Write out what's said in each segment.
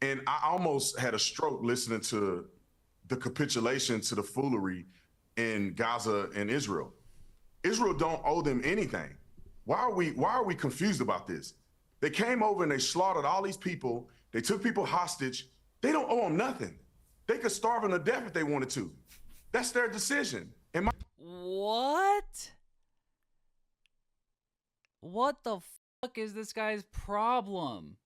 And I almost had a stroke listening to the capitulation to the foolery in Gaza and Israel. Israel don't owe them anything. Why are we confused about this? They came over and they slaughtered all these people. They took people hostage. They don't owe them nothing. They could starve them to death if they wanted to. That's their decision. What? What the fuck is this guy's problem?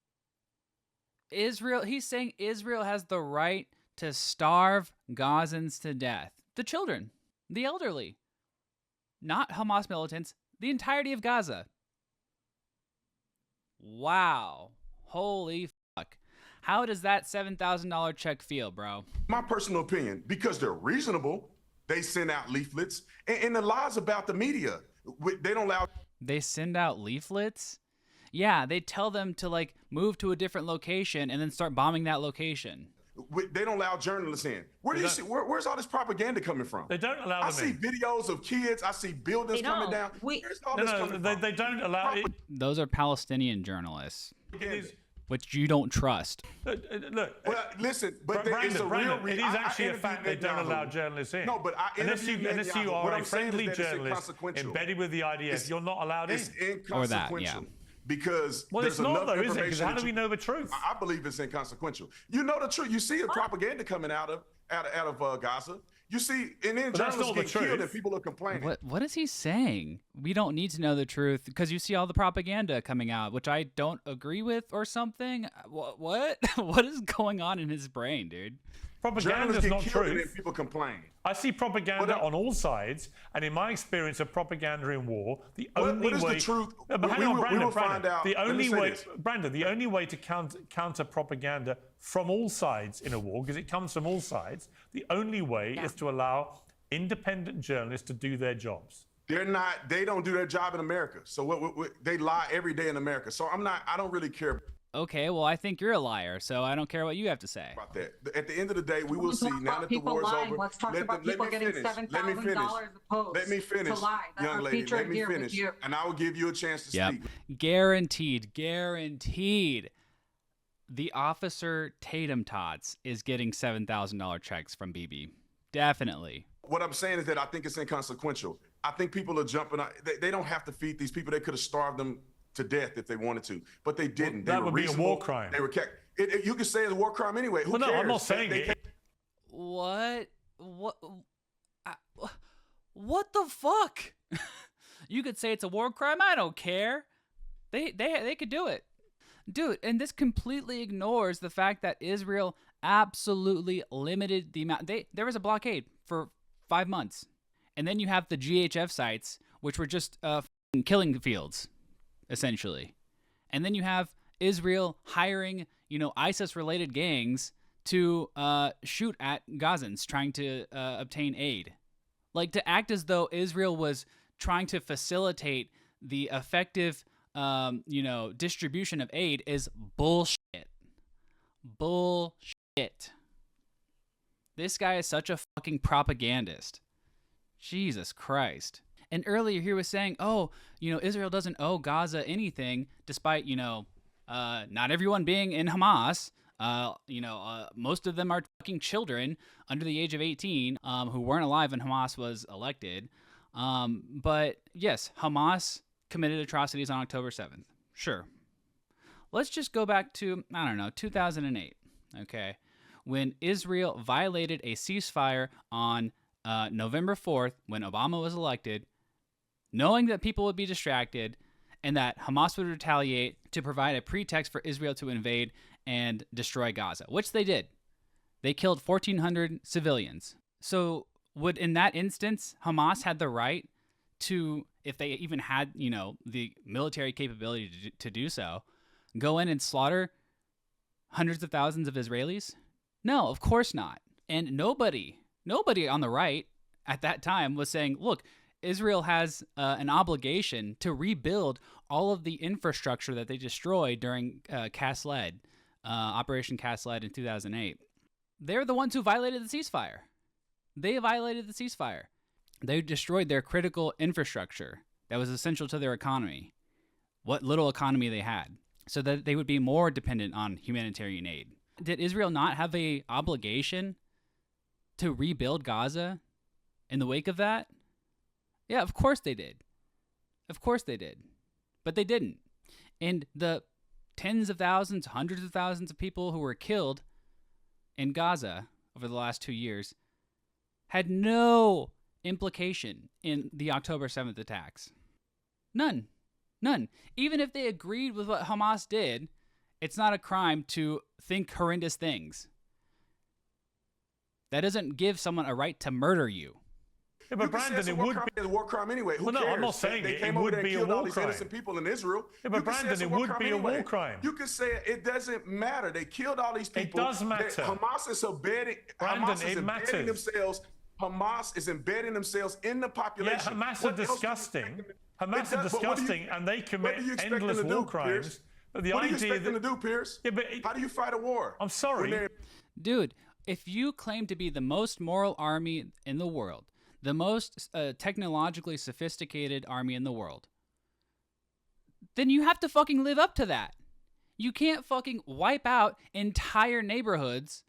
Israel, he's saying Israel has the right to starve Gazans to death. The children, the elderly, not Hamas militants, the entirety of Gaza. Wow. Holy fuck. How does that $7,000 check feel, bro? My personal opinion, because they're reasonable, they send out leaflets. And the lies about the media, they don't allow... They send out leaflets? Yeah, they tell them to, like, move to a different location and then start bombing that location. They don't allow journalists in. Where's all this propaganda coming from? They don't allow them in. I see videos of kids. I see buildings coming down. Where's all this coming from? They don't allow it. Those are Palestinian journalists, which you don't trust. Look, well, listen, but Brandon, it's a real it is actually a fact they don't allow journalists in. No, but unless you are a friendly journalist embedded with the IDF, you're not allowed in. It's inconsequential. Or that, yeah. Because it's not though, is it? Because how do we know the truth? I believe it's inconsequential. You know the truth. You see the propaganda coming out of Gaza. You see, and then journalists get killed and people are complaining. What is he saying? We don't need to know the truth because you see all the propaganda coming out, which I don't agree with or something. What? What is going on in his brain, dude? Propaganda is not true. And people complain. I see propaganda on all sides, and in my experience of propaganda in war, the only way... What is the truth? Brandon, the only way to counter propaganda from all sides in a war, because it comes from all sides, the only way is to allow independent journalists to do their jobs. They don't do their job in America. So they lie every day in America. So I don't really care. Okay, well, I think you're a liar, so I don't care what you have to say. About that. At the end of the day, we will see now that the war is over. Let's talk about people getting $7,000 a post. Let me finish, young lady. Let me finish, and I will give you a chance to speak. Guaranteed. The officer Tatum Tots is getting $7,000 checks from BB. Definitely. What I'm saying is that I think it's inconsequential. I think people are jumping. They don't have to feed these people. They could have starved them to death if they wanted to, but they didn't. That would be a war crime. They were kept. You could say it's a war crime anyway. Who cares? No, I'm not saying it. What the fuck? You could say it's a war crime. I don't care. They could do it, dude. And this completely ignores the fact that Israel absolutely limited the amount. There was a blockade for 5 months, and then you have the GHF sites, which were just killing fields, essentially. And then you have Israel hiring, ISIS-related gangs to shoot at Gazans trying to obtain aid. Like, to act as though Israel was trying to facilitate the effective, distribution of aid is bullshit. Bullshit. This guy is such a fucking propagandist. Jesus Christ. And earlier he was saying, Israel doesn't owe Gaza anything, despite, not everyone being in Hamas. Most of them are fucking children under the age of 18 who weren't alive when Hamas was elected. But yes, Hamas committed atrocities on October 7th. Sure. Let's just go back to, 2008, okay, when Israel violated a ceasefire on November 4th when Obama was elected, knowing that people would be distracted and that Hamas would retaliate to provide a pretext for Israel to invade and destroy Gaza, which they did. They killed 1,400 civilians. So would, in that instance, Hamas had the right to, if they even had, the military capability to do so, go in and slaughter hundreds of thousands of Israelis? No, of course not. And nobody on the right at that time was saying, look, Israel has an obligation to rebuild all of the infrastructure that they destroyed during Operation Cast Lead in 2008. They're the ones who violated the ceasefire. They violated the ceasefire. They destroyed their critical infrastructure that was essential to their economy, what little economy they had, so that they would be more dependent on humanitarian aid. Did Israel not have a obligation to rebuild Gaza in the wake of that? Yeah, of course they did. Of course they did. But they didn't. And the tens of thousands, hundreds of thousands of people who were killed in Gaza over the last 2 years had no implication in the October 7th attacks. None. None. Even if they agreed with what Hamas did, it's not a crime to think horrendous things. That doesn't give someone a right to murder you. Yeah, but Brandon, it would be a war crime anyway. Who no, cares? I'm not saying they it. Came It over would there be and a killed all war these crime. innocent people in Israel. Yeah, but Brandon, it would be a war crime. You can say it doesn't matter. They killed all these people. It does matter. Hamas is embedding. Brandon, Hamas is it embedding matters. themselves. Hamas is embedding themselves in the population. Yeah, Hamas are disgusting. Hamas are disgusting, and they commit endless war crimes. But the what do you idea expect them to do, Pierce? Yeah, but how do you fight a war? I'm sorry, dude. If you claim to be the most moral army in the world, the most technologically sophisticated army in the world, then you have to fucking live up to that. You can't fucking wipe out entire neighborhoods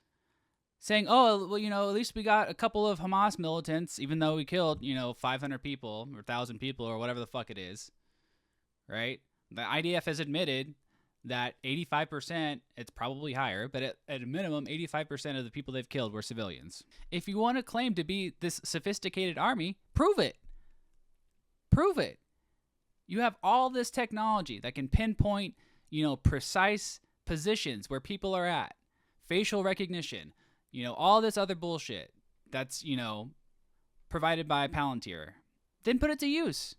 saying, oh, well, at least we got a couple of Hamas militants, even though we killed, 500 people or 1,000 people or whatever the fuck it is, right? The IDF has admitted that 85%, it's probably higher, but at a minimum, 85% of the people they've killed were civilians. If you want to claim to be this sophisticated army, prove it. Prove it. You have all this technology that can pinpoint, precise positions where people are at, facial recognition, all this other bullshit that's, provided by Palantir. Then put it to use.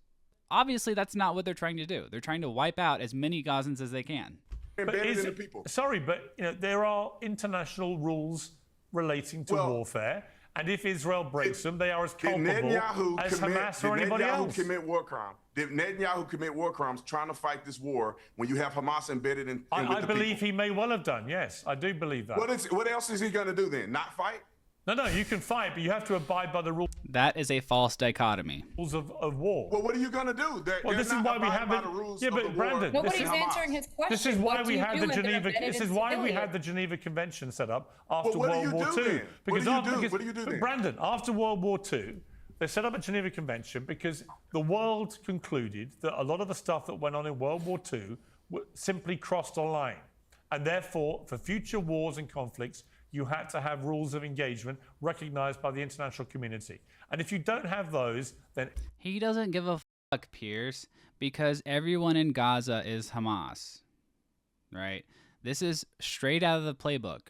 Obviously, that's not what they're trying to do. They're trying to wipe out as many Gazans as they can. Sorry, but there are international rules relating to warfare, and if Israel breaks them, they are as culpable as Hamas or anybody else. Did Netanyahu commit war crimes? Did Netanyahu commit war crimes trying to fight this war when you have Hamas embedded in I believe he may well have done, yes. I do believe that. What else is he going to do then? Not fight? No, you can fight, but you have to abide by the rules. That is a false dichotomy. Rules of war. Well, what are you going to do? This is why we have the rules. Yeah, but Brandon, nobody's answering his question. This is why we had the Geneva. This is why we had the Geneva Convention set up after World War II. What do you do then? Brandon, after World War II, they set up a Geneva Convention because the world concluded that a lot of the stuff that went on in World War II simply crossed a line, and therefore, for future wars and conflicts, you had to have rules of engagement recognized by the international community. And if you don't have those, then... He doesn't give a fuck, Pierce, because everyone in Gaza is Hamas, right? This is straight out of the playbook.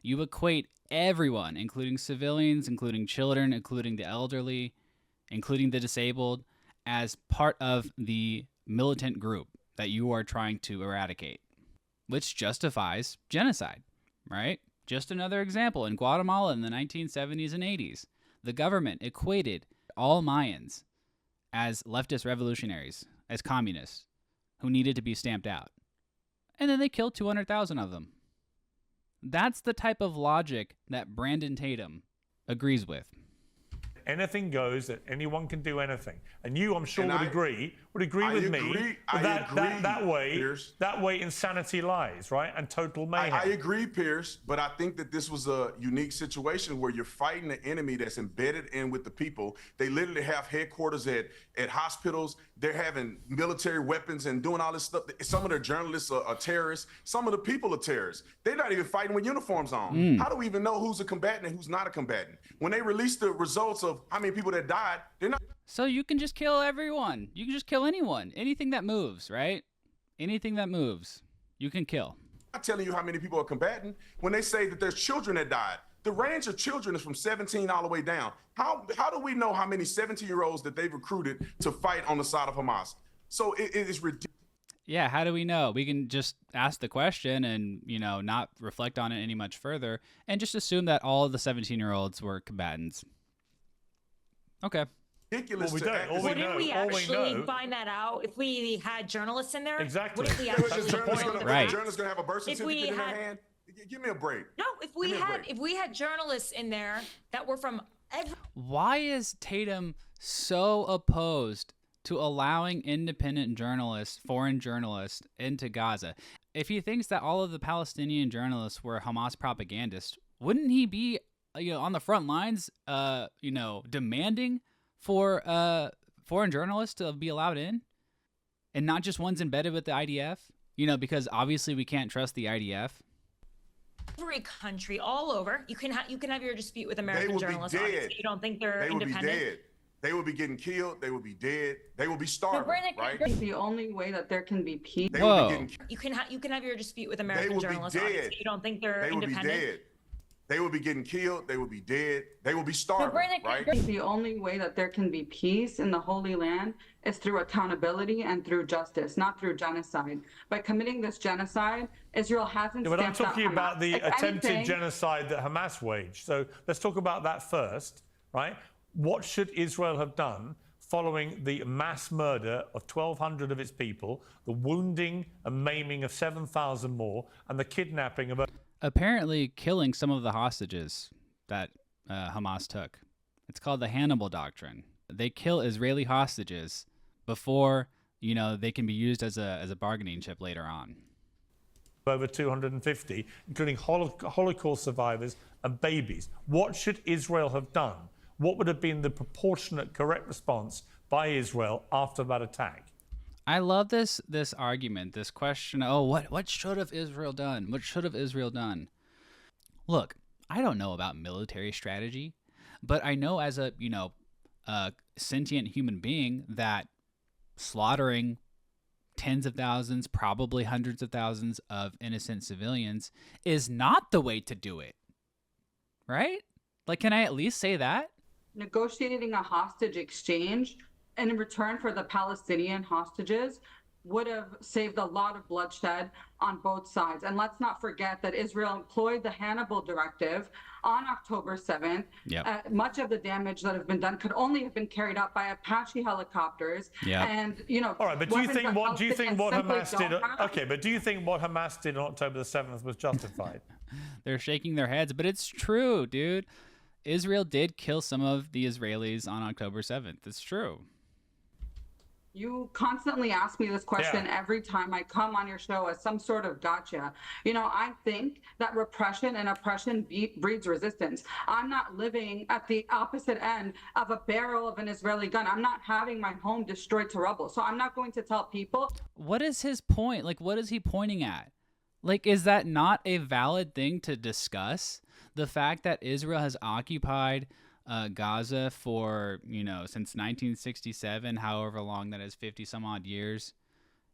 You equate everyone, including civilians, including children, including the elderly, including the disabled, as part of the militant group that you are trying to eradicate, which justifies genocide, right? Just another example, in Guatemala in the 1970s and 80s, the government equated all Mayans as leftist revolutionaries, as communists, who needed to be stamped out. And then they killed 200,000 of them. That's the type of logic that Brandon Tatum agrees with. Anything goes, that anyone can do anything. And you, I'm sure, would agree with me that way insanity lies, right? And total mayhem. I agree, Pierce, but I think that this was a unique situation where you're fighting an enemy that's embedded in with the people. They literally have headquarters at hospitals. They're having military weapons and doing all this stuff. Some of their journalists are terrorists. Some of the people are terrorists. They're not even fighting with uniforms on. How do we even know who's a combatant and who's not a combatant? When they release the results of how many people that died, they're not. So you can just kill everyone. You can just kill anyone. Anything that moves, right? Anything that moves, you can kill. I'm not telling you how many people are combatant. When they say that there's children that died, the range of children is from 17 all the way down. How do we know how many 17-year-olds that they've recruited to fight on the side of Hamas? So it is ridiculous. Yeah, how do we know? We can just ask the question and, not reflect on it any much further and just assume that all of the 17-year-olds were combatants. Okay. Ridiculous. Wouldn't we actually find that out if we had journalists in there? Exactly. Wouldn't we actually Right. Journalists gonna have a birth certificate in their hand? Give me a break. No, if we had journalists in there that were from every... Why is Tatum so opposed to allowing independent journalists, foreign journalists, into Gaza? if he thinks that all of the Palestinian journalists were Hamas propagandists, wouldn't he be, on the front lines, demanding for foreign journalists to be allowed in, and not just ones embedded with the IDF? Because obviously we can't trust the IDF. Every country, all over, you can have your dispute with American journalists. They will be dead. You don't think they're independent? They will be dead. They will be getting killed. They will be dead. They will be starving. Right? The only way that there can be peace. They will be getting. You can have your dispute with American journalists. You don't think they're independent? They will be dead. They will be getting killed. They will be dead. They will be starving. Right? The only way that there can be peace in the Holy Land is through accountability and through justice, not through genocide. By committing this genocide, Israel hasn't. But I'm talking about the attempted genocide that Hamas waged. So let's talk about that first, right? What should Israel have done following the mass murder of 1,200 of its people, the wounding and maiming of 7,000 more, and the kidnapping of... Apparently killing some of the hostages that Hamas took. It's called the Hannibal Doctrine. They kill Israeli hostages before, they can be used as a bargaining chip later on. Over 250, including Holocaust survivors and babies. What should Israel have done? What would have been the proportionate, correct response by Israel after that attack? I love this argument, this question. Oh, what should have Israel done? What should have Israel done? Look, I don't know about military strategy, but I know as a sentient human being that slaughtering tens of thousands, probably hundreds of thousands of innocent civilians is not the way to do it. Right? Like, can I at least say that? Negotiating a hostage exchange in return for the Palestinian hostages would have saved a lot of bloodshed on both sides. And let's not forget that Israel employed the Hannibal Directive on October 7th. Yep. Much of the damage that has been done could only have been carried out by Apache helicopters. Yep. And, all right, but do you think what Hamas did? Okay, but do you think what Hamas did on October the 7th was justified? They're shaking their heads, but it's true, dude. Israel did kill some of the Israelis on October 7th. It's true. You constantly ask me this question every time I come on your show as some sort of gotcha. I think that repression and oppression breeds resistance. I'm not living at the opposite end of a barrel of an Israeli gun. I'm not having my home destroyed to rubble. So I'm not going to tell people. What is his point? Like, what is he pointing at? Like, is that not a valid thing to discuss? The fact that Israel has occupied Gaza for, since 1967, however long that is, 50 some odd years.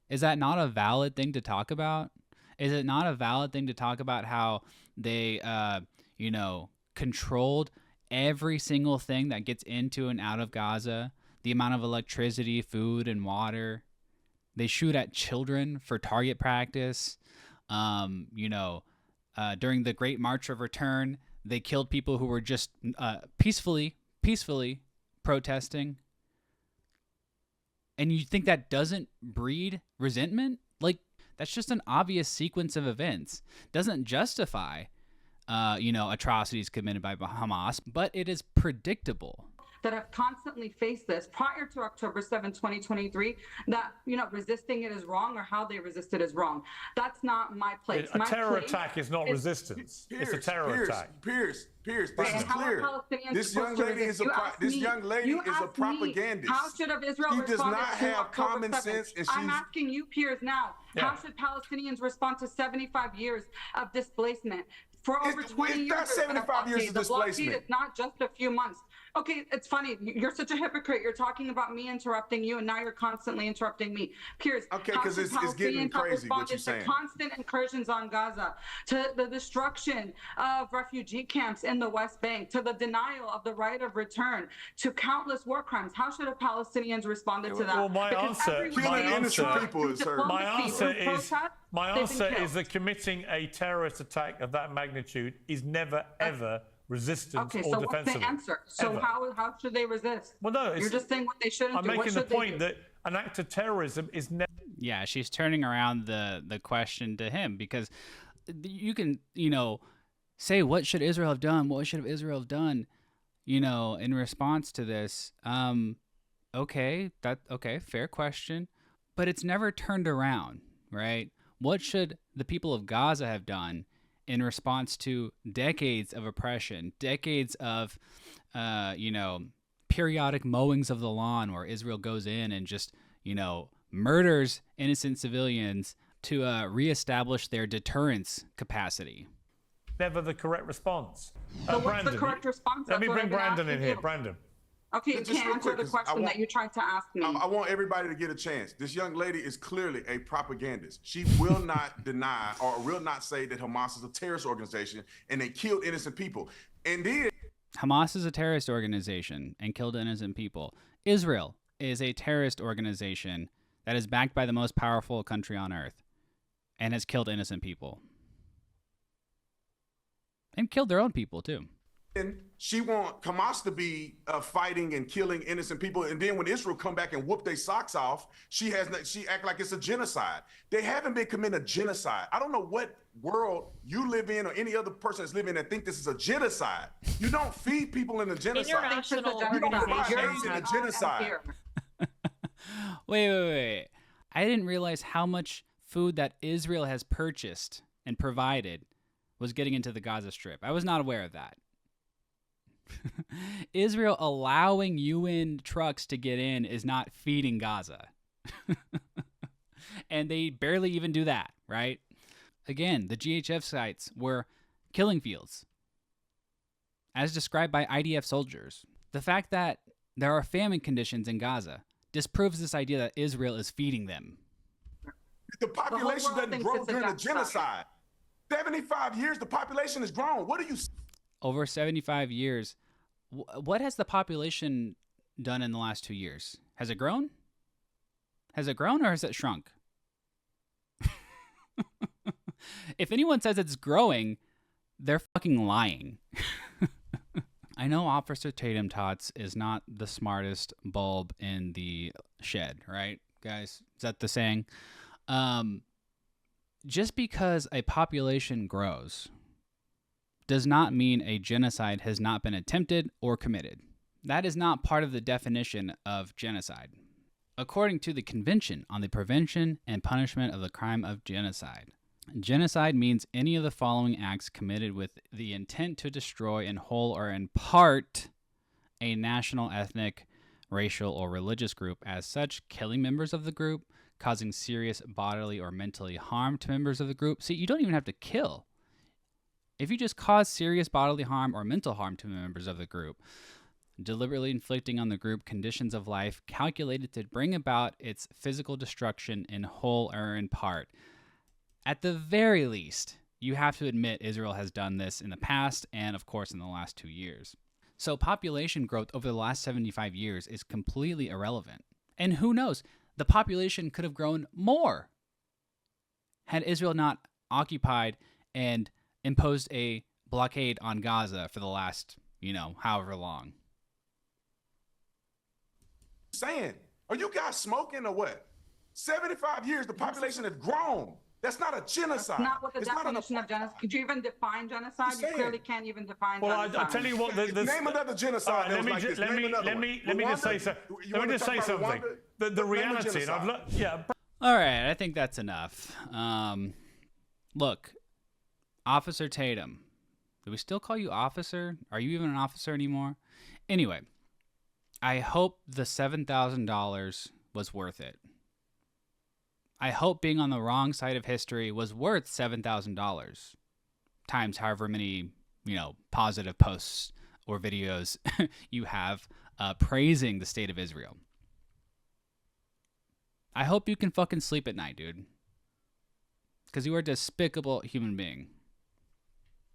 Is that not a valid thing to talk about? Is it not a valid thing to talk about how they, controlled every single thing that gets into and out of Gaza? The amount of electricity, food, and water. They shoot at children for target practice. During the Great March of Return, they killed people who were just peacefully protesting. And you think that doesn't breed resentment? Like, that's just an obvious sequence of events. Doesn't justify, atrocities committed by Hamas, but it is predictable. That have constantly faced this prior to October 7, 2023, that, resisting it is wrong or how they resist it is wrong. That's not my place. A terror attack is not resistance. It's a terror attack. Pierce, this is clear. This young lady is a propagandist. How should have Israel She does not have common sense. And I'm asking you, Piers, now. How should Palestinians respond to 75 years of displacement? For over 20 years. That's 75 years of displacement. It's not just a few months. Okay, it's funny. You're such a hypocrite. You're talking about me interrupting you, and now you're constantly interrupting me. Piers, okay, because it's getting crazy what you're saying. To constant incursions on Gaza, to the destruction of refugee camps in the West Bank, to the denial of the right of return, to countless war crimes. How should have Palestinians responded to that? Well, my answer is that committing a terrorist attack of that magnitude is never, ever resistance or defensible. What's the answer? So how should they resist? Well, no, you're just saying what they shouldn't do. I'm making the point that an act of terrorism is never. Yeah, she's turning around the question to him, because you can, say, what should Israel have done? What should Israel have done? In response to this. Okay, fair question, but it's never turned around, right? What should the people of Gaza have done in response to decades of oppression, decades of, periodic mowings of the lawn where Israel goes in and just, murders innocent civilians to reestablish their deterrence capacity? Never the correct response. So what's the correct response? Let me bring Brandon in here. Brandon. Okay, you can't answer the question that you tried to ask me. I want everybody to get a chance. This young lady is clearly a propagandist. She will not deny or will not say that Hamas is a terrorist organization and they killed innocent people. And then Hamas is a terrorist organization and killed innocent people. Israel is a terrorist organization that is backed by the most powerful country on earth and has killed innocent people. And killed their own people, too. And she want Hamas to be fighting and killing innocent people, and then when Israel come back and whoop their socks off, she act like it's a genocide. They haven't been committing a genocide. I don't know what world you live in or any other person that's living in that think this is a genocide. You don't feed people in a genocide. International You don't fight organizations. AIDS in a genocide. Wait. I didn't realize how much food that Israel has purchased and provided was getting into the Gaza Strip. I was not aware of that. Israel allowing UN trucks to get in is not feeding Gaza. And they barely even do that, right? Again, the GHF sites were killing fields, as described by IDF soldiers. The fact that there are famine conditions in Gaza disproves this idea that Israel is feeding them. The population doesn't grow during the genocide. 75 years, the population has grown. What are you? Over 75 years, what has the population done in the last 2 years? Has it grown? Has it grown or has it shrunk? If anyone says it's growing, they're fucking lying. I know Officer Tatum Tots is not the smartest bulb in the shed, right, guys? Is that the saying? Just because a population grows does not mean a genocide has not been attempted or committed. That is not part of the definition of genocide. According to the Convention on the Prevention and Punishment of the Crime of Genocide, genocide means any of the following acts committed with the intent to destroy in whole or in part a national, ethnic, racial, or religious group, as such, killing members of the group, causing serious bodily or mentally harm to members of the group. See, you don't even have to kill. If you just cause serious bodily harm or mental harm to members of the group, deliberately inflicting on the group conditions of life calculated to bring about its physical destruction in whole or in part. At the very least, you have to admit Israel has done this in the past and, of course, in the last 2 years. So population growth over the last 75 years is completely irrelevant. And who knows, the population could have grown more had Israel not occupied and imposed a blockade on Gaza for the last, however long. Saying, are you guys smoking or what? 75 years, the population has grown. That's not a genocide. That's not what the definition of genocide. Could you even define genocide? You clearly can't even define genocide. Well, I tell you what. Name another genocide. Let me just say something. The reality, and I've looked. Yeah. All right, I think that's enough. Look, Officer Tatum. Do we still call you officer? Are you even an officer anymore? Anyway, I hope the $7,000 was worth it. I hope being on the wrong side of history was worth $7,000 times however many, positive posts or videos you have praising the state of Israel. I hope you can fucking sleep at night, dude. Because you are a despicable human being.